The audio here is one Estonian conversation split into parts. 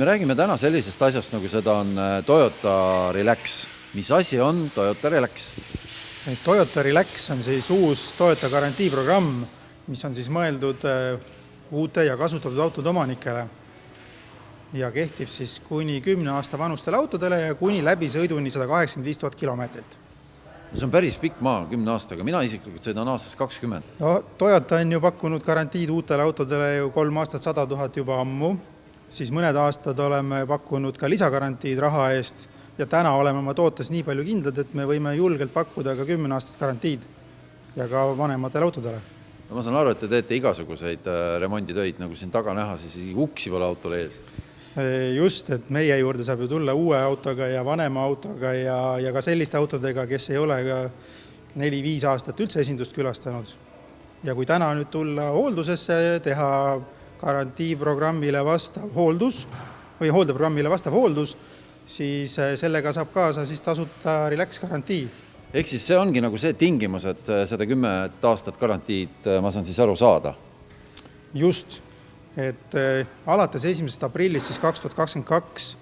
räägime täna sellisest asjast, nagu seda on Toyota Relax. Mis asi on Toyota Relax? Toyota Relax on siis uus Toyota garantiiprogramm, mis on siis mõeldud uute ja kasutatud autode omanikele ja kehtib siis kuni 10 aasta vanustele autodele ja kuni läbisõiduni 185 000 kilomeetrit. See on päris pikk maa 10 aastaga. Mina isiklikult sõidan aastas 20. No, Toyota on ju pakkunud garantiid uutele autodele ju 3 aastat 100 000 juba ammu. Siis mõned aastad oleme pakkunud ka lisagarantiid raha eest ja täna oleme oma tootes nii palju kindlad, et me võime julgelt pakkuda ka 10 aastast garantiid ja ka vanematele autodele. No, ma saan aru, et te teete igasuguseid remonditöid, nagu siin taga näha, siis uksi pole autole ees. Just, et meie juurde saab ju tulla uue autoga ja vanema autoga ja ka selliste autodega, kes ei ole ka 4-5 aastat üldse esindust külastanud. Ja kui täna nüüd tulla hooldusesse, teha garantiiprogrammile vastav hooldus või hooldeprogrammile vastav hooldus, siis sellega saab kaasa siis tasuta Relax garantii. Ehk siis see ongi nagu see tingimus, et seda 10 aastat garantiid ma saan siis aru saada? Just. Et alates 1. aprillist siis 2022,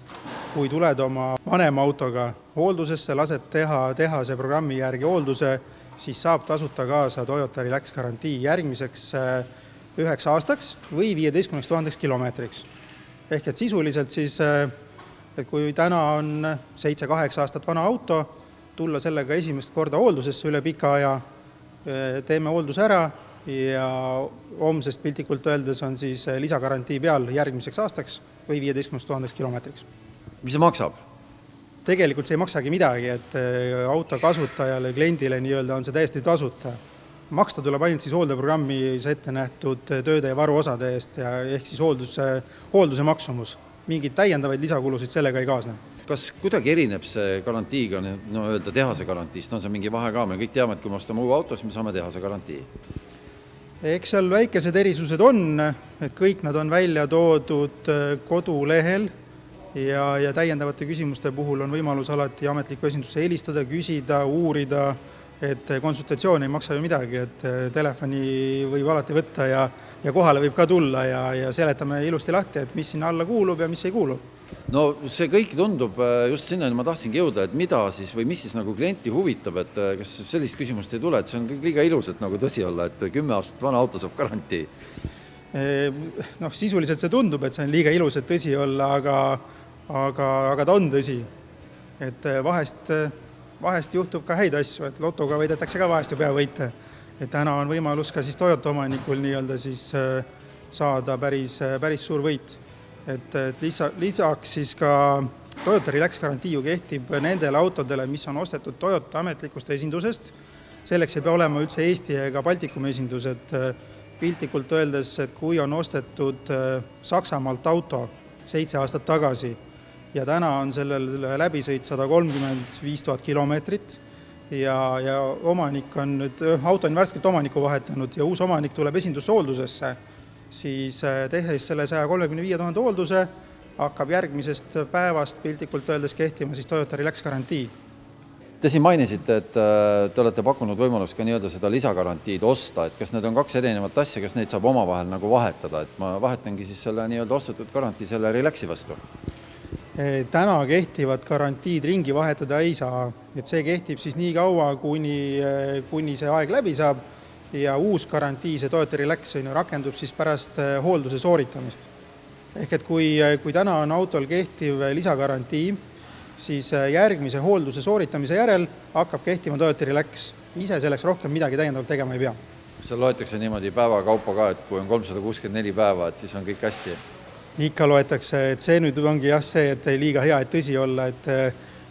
kui tuled oma vanema autoga hooldusesse, lased teha see programmi järgi hoolduse, siis saab tasuta kaasa Toyota Relax garantii järgmiseks 9 aastaks või 15 000 kilomeetriks. Ehk et sisuliselt siis, et kui täna on 7-8 aastat vana auto, tulla sellega esimest korda hooldusesse üle pika aja, teeme hooldus ära, ja homsest piltlikult öeldes on siis lisagarantii peal järgmiseks aastaks või 15 000 kilomeetriks. Mis see maksab? Tegelikult see ei maksagi midagi, et auto kasutajale, kliendile nii-öelda on see täiesti tasuta. Maksta tuleb ainult siis hooldeprogrammis ette nähtud tööde ja varuosade eest ja ehk siis hoolduse maksumus. Mingid täiendavaid lisakulusid sellega ei kaasne. Kas kuidagi erineb see garantiiga, öelda tehase garantiist? On see mingi vahe ka? Me kõik teame, et kui me ostame uue autos, me saame tehase garantii. Eks seal väikesed erisused on, et kõik nad on välja toodud kodulehel ja täiendavate küsimuste puhul on võimalus alati ametliku esindusse helistada, küsida, uurida, et konsultatsioon ei maksa ju midagi, et telefoni võib alati võtta ja kohale võib ka tulla ja seletame ilusti lahti, et mis sinna alla kuulub ja mis ei kuulu. No see kõik tundub just sinna, ma tahtsingi jõuda, et mida siis või mis siis nagu klienti huvitab, et kas sellist küsimust ei tule, et see on kõik liiga ilus, et nagu tõsi olla, et 10 aastat vana auto saab garantii. No sisuliselt see tundub, et see on liiga ilus, et tõsi olla, aga ta on tõsi. Et vahest juhtub ka häid asju, et lotoga võidetakse ka vahest ju peavõite. Et täna on võimalus ka siis Toyota omanikul nii-öelda siis saada päris suur võit. Et lisaks siis ka Toyota Relax garantii ju kehtib nendele autodele, mis on ostetud Toyota ametlikust esindusest. Selleks ei pea olema üldse Eesti ega Baltikumi esindus, et piltlikult öeldes, et kui on ostetud Saksamaalt auto 7 aastat tagasi ja täna on sellel läbisõit 135 000 kilomeetrit ja omanik on nüüd, auto on värskelt omaniku vahetanud ja uus omanik tuleb esindushooldusesse, siis tehes selle 135 000 hoolduse hakkab järgmisest päevast piltlikult öeldes kehtima siis Toyota Relax garantii. Te siin mainisite, et te olete pakkunud võimalust ka nii-öelda seda lisagarantiid osta, et kas need on 2 erinevat asja, kas neid saab omavahel nagu vahetada, et ma vahetangi siis selle nii-öelda ostetud garantii selle Relaxi vastu? Täna kehtivad garantiid ringi vahetada ei saa, et see kehtib siis nii kaua, kuni see aeg läbi saab ja uus garantii, see Toyota Relax rakendub siis pärast hoolduse sooritamist. Ehk et kui täna on autol kehtiv lisagarantii, siis järgmise hoolduse sooritamise järel hakkab kehtima Toyota Relax. Ise selleks rohkem midagi täiendavalt tegema ei pea. Seal loetakse niimoodi päeva kaupa ka, et kui on 364 päeva, et siis on kõik hästi. Ikka loetakse, et see nüüd ongi see, et liiga hea, et tõsi olla, et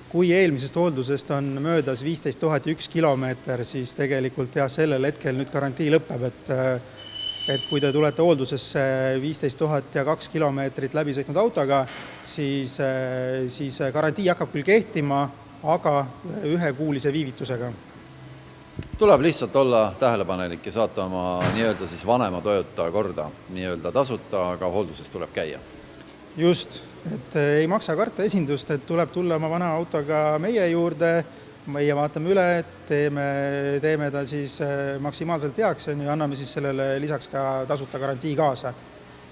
kui eelmisest hooldusest on möödas 15 001 kilomeeter, siis tegelikult sellel hetkel nüüd garantii lõpeb, et kui te tulete hooldusesse 15 002 kilomeetrit läbi sõitnud autoga, siis garantii hakkab küll kehtima, aga 1-kuulise viivitusega. Tuleb lihtsalt olla tähelepanelik ja saata oma nii-öelda siis vanema Toyota korda nii-öelda tasuta, aga hoolduses tuleb käia. Just, et ei maksa karta esindust, et tuleb tulla oma vana autoga meie juurde, meie vaatame üle, teeme ta siis maksimaalselt heaks ja anname siis sellele lisaks ka tasuta garantii kaasa.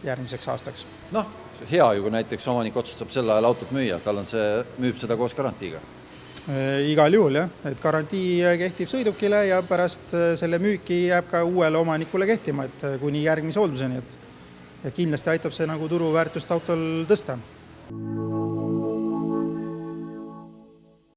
järgmiseks aastaks. Noh, hea ju, kui näiteks omanik otsustab sel ajal autot müüa, tal on see, müüb seda koos garantiiga. Igal juhul jah, et garantii kehtib sõidukile ja pärast selle müüki jääb ka uuele omanikule kehtima, et kuni järgmise hoolduseni, et kindlasti aitab see nagu turuväärtust autol tõsta.